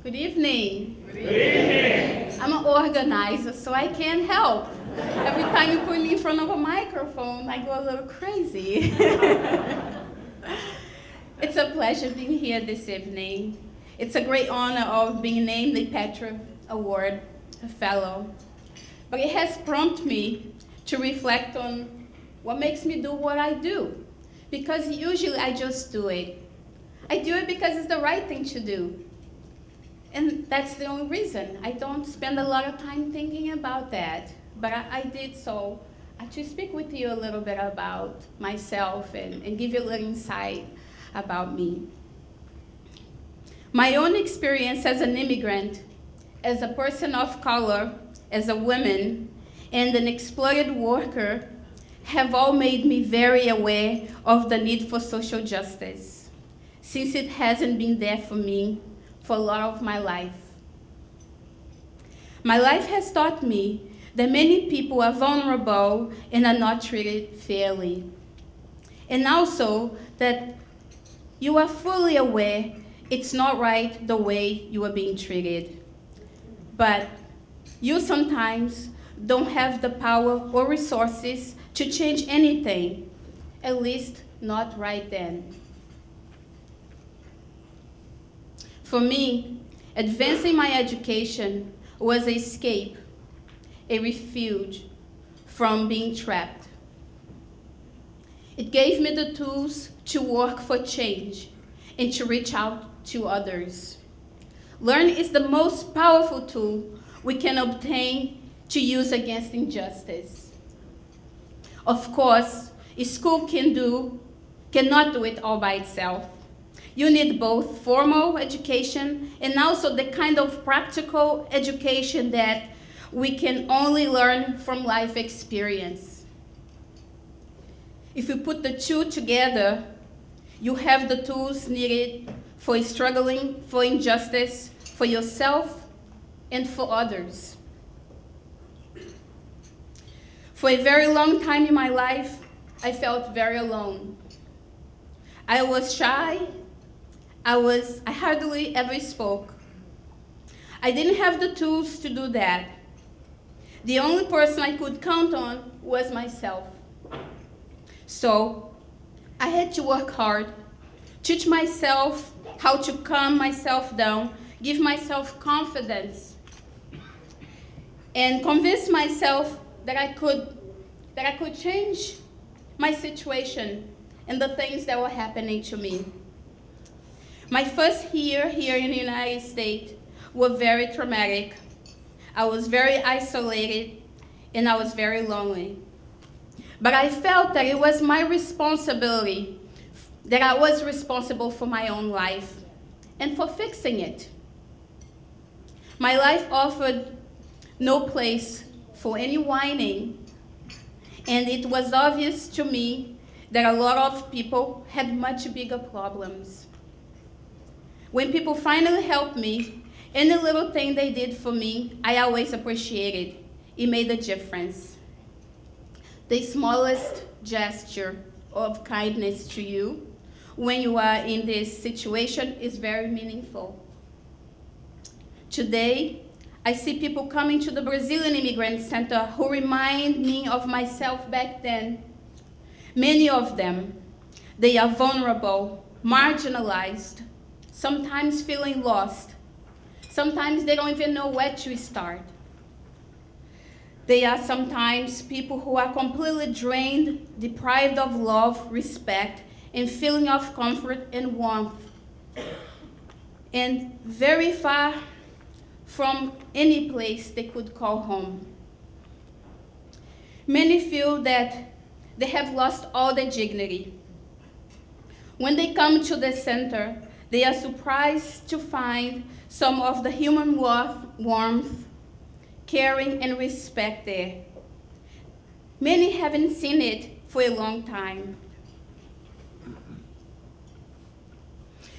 Good evening. Good evening. I'm an organizer, so I can't help. Every time you put me in front of a microphone, I go a little crazy. It's a pleasure being here this evening. It's a great honor of being named the Petra Award Fellow. But it has prompted me to reflect on what makes me do what I do. Because usually I just do it. I do it because it's the right thing to do. And that's the only reason. I don't spend a lot of time thinking about that. But I did so to speak with you a little bit about myself and give you a little insight about me. My own experience as an immigrant, as a person of color, as a woman, and an exploited worker have all made me very aware of the need for social justice, since it hasn't been there for me for a lot of my life. My life has taught me that many people are vulnerable and are not treated fairly. And also that you are fully aware it's not right the way you are being treated. But you sometimes don't have the power or resources to change anything, at least not right then. For me, advancing my education was an escape, a refuge from being trapped. It gave me the tools to work for change and to reach out to others. Learning is the most powerful tool we can obtain to use against injustice. Of course, a school cannot do it all by itself. You need both formal education and also the kind of practical education that we can only learn from life experience. If you put the two together, you have the tools needed for struggling for injustice for yourself and for others. For a very long time in my life, I felt very alone. I was shy. I hardly ever spoke. I didn't have the tools to do that. The only person I could count on was myself. So I had to work hard, teach myself how to calm myself down, give myself confidence, and convince myself that I could change my situation and the things that were happening to me. My first year here in the United States was very traumatic. I was very isolated and I was very lonely. But I felt that it was my responsibility, that I was responsible for my own life and for fixing it. My life offered no place for any whining, and it was obvious to me that a lot of people had much bigger problems. When people finally helped me, any little thing they did for me, I always appreciated. It made a difference. The smallest gesture of kindness to you when you are in this situation is very meaningful. Today, I see people coming to the Brazilian Immigrant Center who remind me of myself back then. Many of them, they are vulnerable, marginalized, sometimes feeling lost. Sometimes they don't even know where to start. They are sometimes people who are completely drained, deprived of love, respect, and feeling of comfort and warmth, and very far from any place they could call home. Many feel that they have lost all their dignity. When they come to the center, they are surprised to find some of the human warmth, caring, and respect there. Many haven't seen it for a long time.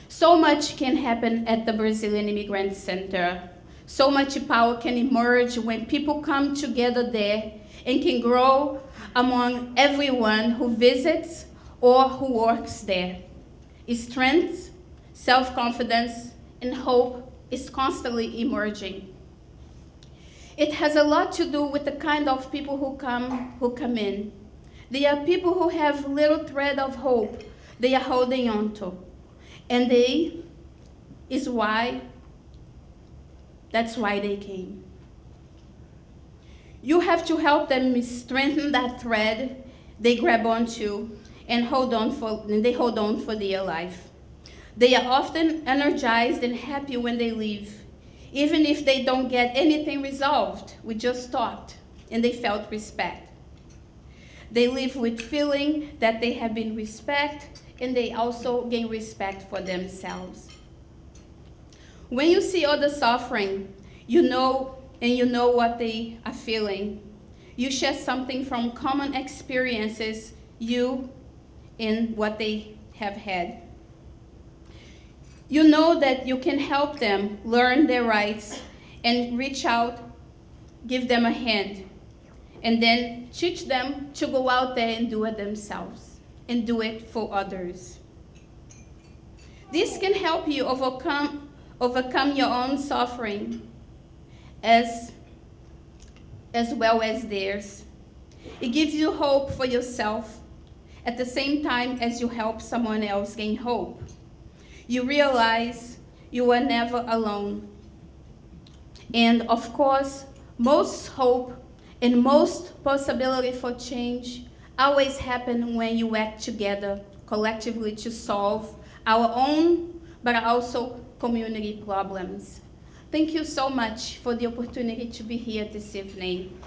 So much can happen at the Brazilian Immigrant Center. So much power can emerge when people come together there and can grow among everyone who visits or who works there. Strength, self-confidence, and hope is constantly emerging. It has a lot to do with the kind of people who come in. They are people who have little thread of hope they are holding on to. And that's why they came. You have to help them strengthen that thread they grab onto and they hold on for dear life. They are often energized and happy when they leave, even if they don't get anything resolved. We just talked, and they felt respect. They live with feeling that they have been respected, and they also gain respect for themselves. When you see others suffering, you know what they are feeling. You share something from common experiences, and what they have had. You know that you can help them learn their rights and reach out, give them a hand, and then teach them to go out there and do it themselves and do it for others. This can help you overcome your own suffering as well as theirs. It gives you hope for yourself at the same time as you help someone else gain hope. You realize you are never alone. And of course, most hope and most possibility for change always happen when you act together collectively to solve our own, but also community problems. Thank you so much for the opportunity to be here this evening.